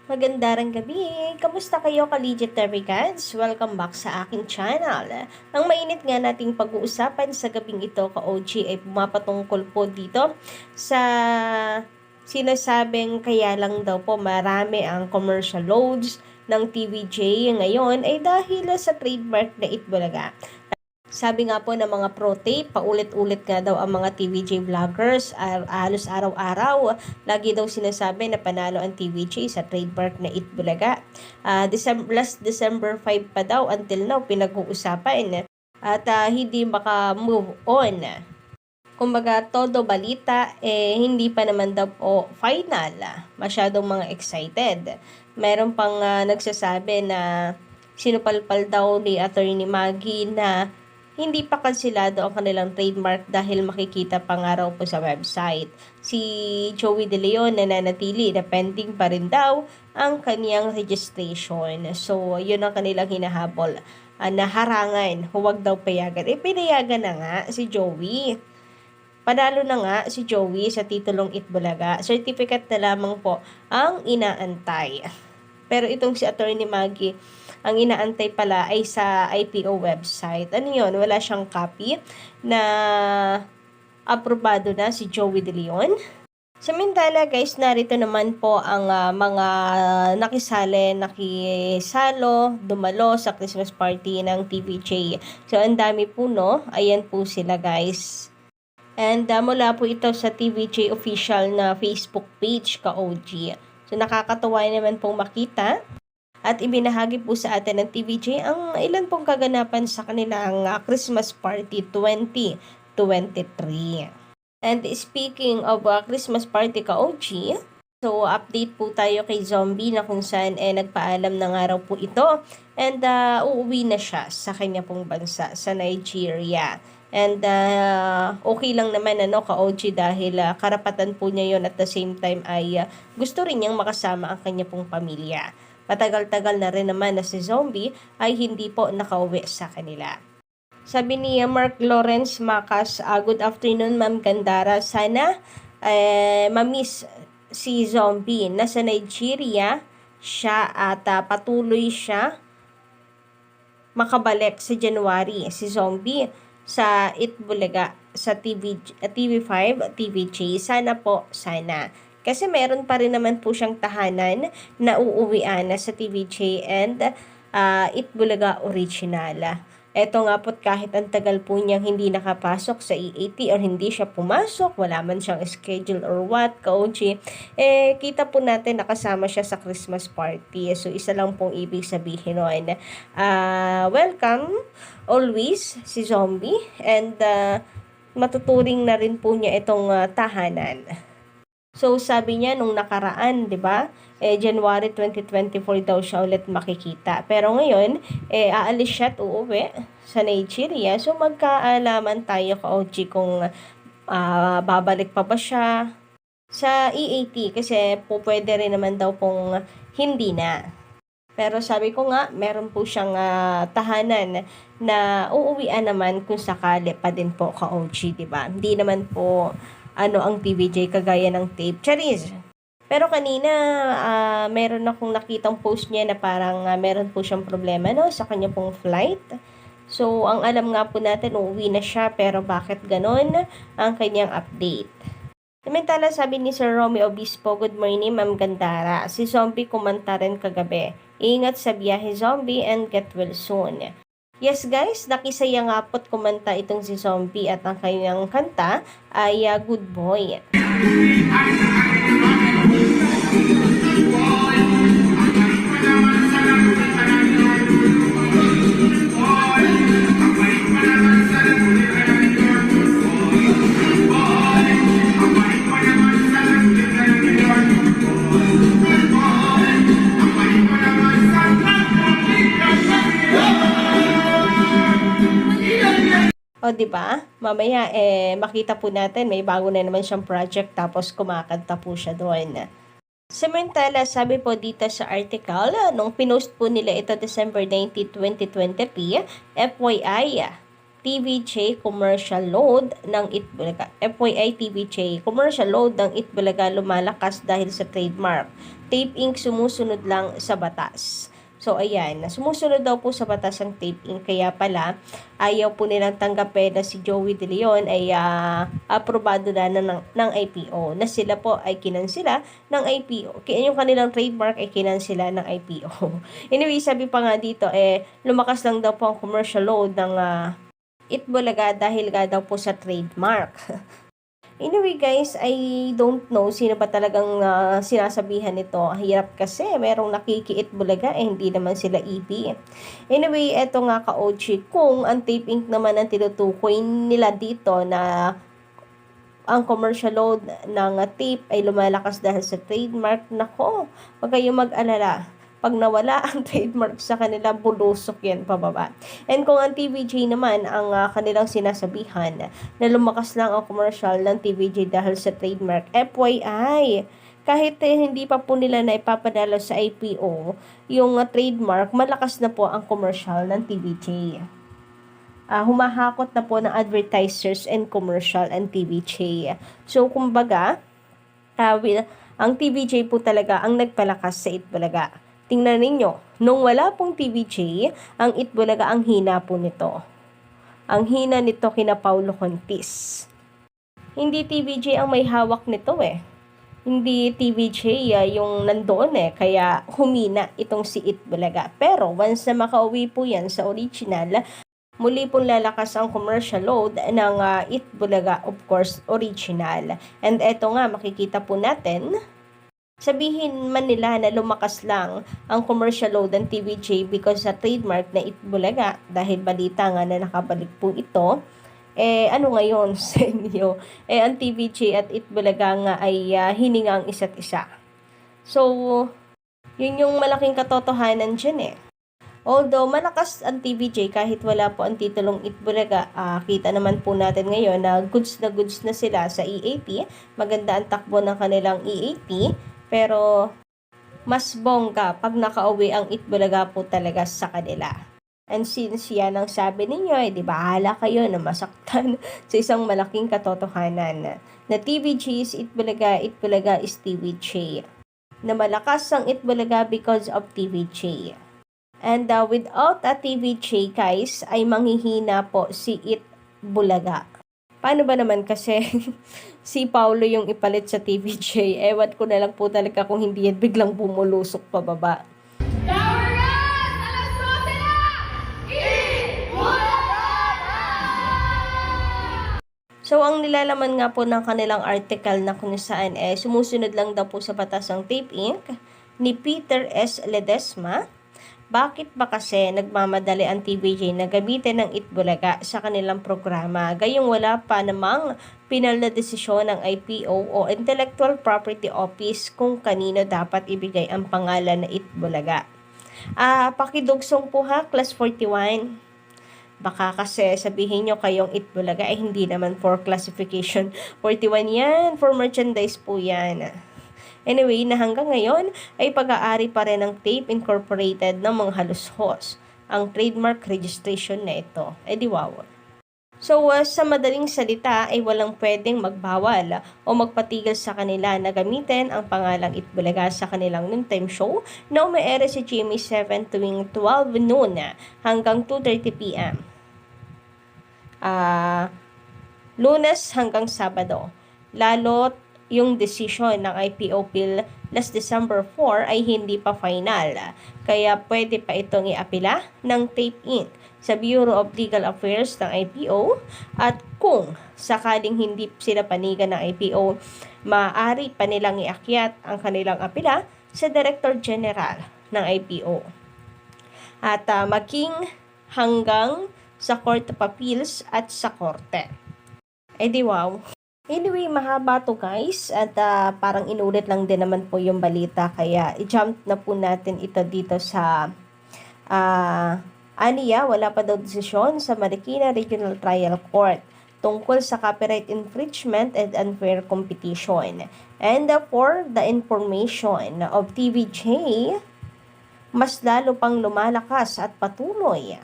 Magandang gabi! Kamusta kayo ka-Legit Terricans? Welcome back sa aking channel. Ang mainit nga nating pag-uusapan sa gabing ito ka-OG ay pumapatungkol po dito sa sinasabing kaya lang daw po marami ang commercial loads ng TVJ ngayon ay dahil sa trademark na Itbulaga. Sabi nga po ng mga pro-tape, paulit-ulit nga daw ang mga TVJ vloggers, halos araw-araw. Lagi daw sinasabi na panalo ang TVJ sa trademark na Itbulaga. Last December 5 pa daw, until now, pinag-uusapan. At hindi maka-move on. Kumbaga, todo balita, hindi pa naman daw po final. Masyadong mga excited. Meron pang nagsasabi na sinupalpal daw ni Attorney Maggie na hindi pa kansilado ang kanilang trademark dahil makikita pa nga raw po sa website. Si Joey De Leon nananatili na pending pa rin daw ang kanyang registration. So, yun ang kanilang hinahabol. Na harangan, huwag daw payagan. Pinayagan na nga si Joey. Panalo na nga si Joey sa titulong Itbulaga. Certificate na lamang po ang inaantay. Pero itong si Attorney Maggie, ang inaantay pala ay sa IPO website. Ano yun? Wala siyang copy na aprobado na si Joey De Leon. Samantala guys, narito naman po ang mga nakisalo, dumalo sa Christmas party ng TVJ. So, ang dami po, no? Ayan po sila guys. And mula po ito sa TVJ official na Facebook page ka-OG. So, nakakatuwa naman pong makita. At ibinahagi po sa atin ng TVJ ang ilan pong kaganapan sa kanilang Christmas Party 2023. And speaking of Christmas Party ka-OG, so update po tayo kay Zombie na kung saan nagpaalam ng araw po ito. And uuwi na siya sa kanya pong bansa, sa Nigeria. And okay lang naman ka-OG dahil karapatan po niya yon at the same time ay gusto rin niyang makasama ang kanya pong pamilya. Matagal-tagal na rin naman na si Zombie ay hindi po nakauwi sa kanila. Sabi ni Mark Lawrence Macas, good afternoon Ma'am Gandara. Sana mamiss si Zombie. Nasa Nigeria siya at patuloy siya makabalik sa January. Si Zombie sa Itbulaga, sa TV5, TVJ. Sana po, sana. Kasi meron pa rin naman po siyang tahanan na uuwian na sa TVJ and Itbulaga Original. Eto nga po, kahit ang tagal po niyang hindi nakapasok sa EAT or hindi siya pumasok, wala man siyang schedule or what, ka-OG, kita po natin nakasama siya sa Christmas party. So, isa lang pong ibig sabihin nun. Welcome always si Zombie and matuturing na rin po niya itong tahanan. So, sabi niya nung nakaraan, 'di ba? January 2024 daw siya ulit makikita. Pero ngayon, aalis siya at uuwi sa Nigeria. So, magkaalaman tayo ka-OG kung babalik pa ba siya sa EAT kasi po pwede rin naman daw pong hindi na. Pero sabi ko nga, meron po siyang tahanan na uuwian naman kung sakali pa din po ka-OG, 'di ba? Hindi naman po ang TVJ kagaya ng tape. Charis! Pero kanina, meron akong nakitang post niya na parang meron po siyang problema sa kanya pong flight. So, ang alam nga po natin, uuwi na siya, pero bakit ganon ang kanyang update? Samantala, sabi ni Sir Romeo Obispo, good morning, Ma'am Gandara. Si Zombie kumanta rin kagabi. Ingat sa biyahe, Zombie, and get well soon. Yes guys, nakisaya nga po't kumanta itong si Zombie at ang kanyang kanta ay Good Boy. O, di ba? Mamaya makita po natin may bago na naman siyang project tapos kumakanta po siya doon. Samantala, sabi po dito sa article, nung pinost po nila ito December 19, 2023, FYI, TVJ commercial load ng Itbulaga. FYI TVJ, commercial load ng Itbulaga lumalakas dahil sa trademark. Tape Inc. sumusunod lang sa batas. So, ayan, sumusunod daw po sa batas ang Tape Inc. Kaya pala, ayaw po nilang tanggapin na si Joey De Leon ay aprobado na ng IPO. Na sila po ay kinansila ng IPO. Yung kanilang trademark ay kinansila ng IPO. Anyway, sabi pa nga dito, lumakas lang daw po ang commercial load ng Itbulaga dahil nga daw po sa trademark. Anyway guys, I don't know sino ba talagang sinasabihan nito. Hirap kasi, merong nakiki-Itbulaga hindi naman sila EP. Anyway, eto nga ka-OG, kung ang Tape Inc. naman ang tinutukoy nila dito na ang commercial load ng tape ay lumalakas dahil sa trademark, nako, huwag kayong mag-alala. Pag nawala ang trademark sa kanila, bulusok yan pababa. And kung ang TVJ naman ang kanilang sinasabihan na lumakas lang ang commercial ng TVJ dahil sa trademark, FYI, kahit hindi pa po nila na ipapadala sa IPO, yung trademark, malakas na po ang commercial ng TVJ. Humahakot na po ng advertisers and commercial and TVJ. So, kumbaga, ang TVJ po talaga ang nagpalakas sa Itbulaga. Tingnan ninyo, nung wala pong TVJ, ang Itbulaga ang hina po nito. Ang hina nito kina Paulo Contis. Hindi TVJ ang may hawak nito Hindi TVJ yung nandoon kaya humina itong si Itbulaga. Pero once na makauwi po yan sa original, muli pong lalakas ang commercial load ng Itbulaga, of course, original. And eto nga, makikita po natin, sabihin man nila na lumakas lang ang commercial load ng TVJ because sa trademark na Itbulaga, dahil balita nga na nakabalik po ito, ano ngayon sa inyo? Ang TVJ at Itbulaga nga ay hininga ang isa't isa. So, yun yung malaking katotohanan dyan Although malakas ang TVJ kahit wala po ang titulong Itbulaga, kita naman po natin ngayon na goods na sila sa EAP. Maganda ang takbo ng kanilang EAP. Pero mas bongga pag nakauwi ang Itbulaga po talaga sa kanila. And since yan ang sabi ninyo, di bahala kayo na masaktan sa isang malaking katotohanan na TVJ is Itbulaga, Itbulaga is TVJ. Na malakas ang Itbulaga because of TVJ. And without a TVJ guys, ay manghihina po si Itbulaga. Paano ba naman kasi si Paulo yung ipalit sa TVJ? Ewan ko na lang po talaga kung hindi yan biglang bumulusok pababa. So, ang nilalaman nga po ng kanilang article na kung saan sumusunod lang daw po sa batas ng Tape Inc. ni Peter S. Ledesma. Bakit ba kasi nagmamadali ang TVJ na gamitin ng Itbulaga sa kanilang programa? Gayong wala pa namang pinal na desisyon ng IPO o Intellectual Property Office kung kanino dapat ibigay ang pangalan na Itbulaga. Pakidugsong po Class 41. Baka kasi sabihin nyo kayong Itbulaga hindi naman for classification 41 yan, for merchandise po yan. Anyway, na hanggang ngayon ay pag-aari pa rin ng Tape Incorporated ng mga halushos ang trademark registration na ito. Di wow. So, sa madaling salita ay walang pwedeng magbawal o magpatigil sa kanila na gamitin ang pangalang Itbulaga sa kanilang noontime show na umaere sa GMA7 tuwing 12 noon hanggang 2:30 p.m. Lunes hanggang Sabado. Lalo't yung decision ng IPO Bill last December 4 ay hindi pa final. Kaya pwede pa itong iapila ng Tape Inc. sa Bureau of Legal Affairs ng IPO at kung sakaling hindi sila panigan ng IPO, maaari pa nilang iakyat ang kanilang apila sa Director General ng IPO. At maging hanggang sa Court of Appeals at sa Korte. Di wow. Anyway, mahaba to guys at parang inulit lang din naman po yung balita kaya i-jump na po natin ito dito sa aniya, wala pa daw desisyon sa Marikina Regional Trial Court tungkol sa copyright infringement and unfair competition. And for the information of TVJ, mas lalo pang lumalakas at patuloy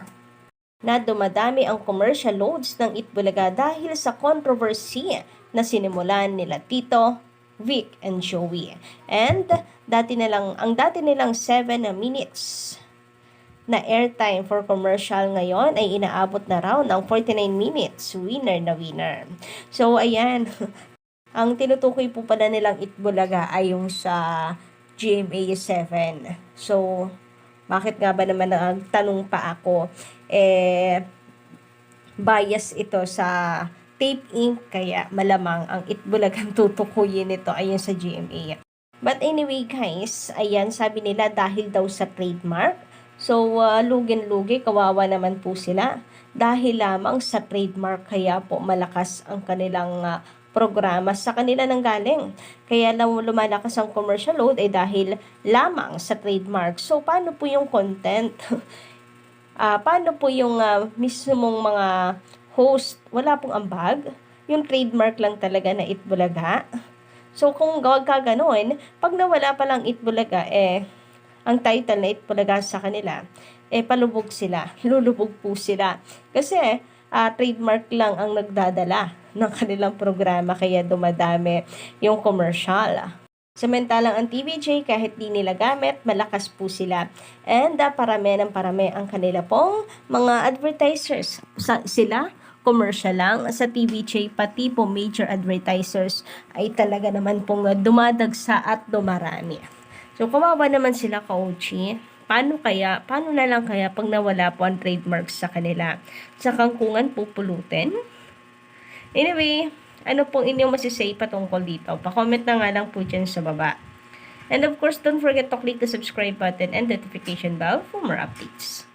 na dumadami ang commercial loads ng Itbulaga dahil sa controversy na sinimulan nila Tito, Vic, and Joey. And ang dati nilang 7 minutes na airtime for commercial ngayon ay inaabot na raw ng 49 minutes, winner na winner. So ayan, ang tinutukoy po pala nilang Itbulaga ay yung sa GMA 7. So, bakit nga ba naman nagtanong pa ako? Bias ito sa Tape Inc. Kaya malamang ang Itbulagang tutukuyin nito ay yung sa GMA. But anyway guys, ayan, sabi nila dahil daw sa trademark. So, lugin-lugi, kawawa naman po sila. Dahil lamang sa trademark, kaya po malakas ang kanilang programa sa kanila nang galing. Kaya lumalakas ang commercial load ay dahil lamang sa trademark. So, paano po yung content? Paano po yung mismong mga host? Wala pong ambag. Yung trademark lang talaga na Itbulaga. So, kung gawag ka ganoon, pag nawala pa lang Itbulaga, ang title na Itbulaga sa kanila, palubog sila. Lulubog po sila. Kasi, trademark lang ang nagdadala ng kanilang programa kaya dumadami yung commercial. Samantalang ang TVJ kahit di nila gamit, malakas po sila. And parami ang kanila pong mga advertisers. Sila, commercial lang. Sa TVJ, pati po major advertisers ay talaga naman pong dumadagsa at dumarami. So, kawawa naman sila, Kauchi. Paano na lang kaya pag nawala po ang trademarks sa kanila? Sa kangkungan pupulutin? Anyway, ano pong inyong masisay patungkol dito? Pa-comment na nga lang po dyan sa baba. And of course, don't forget to click the subscribe button and notification bell for more updates.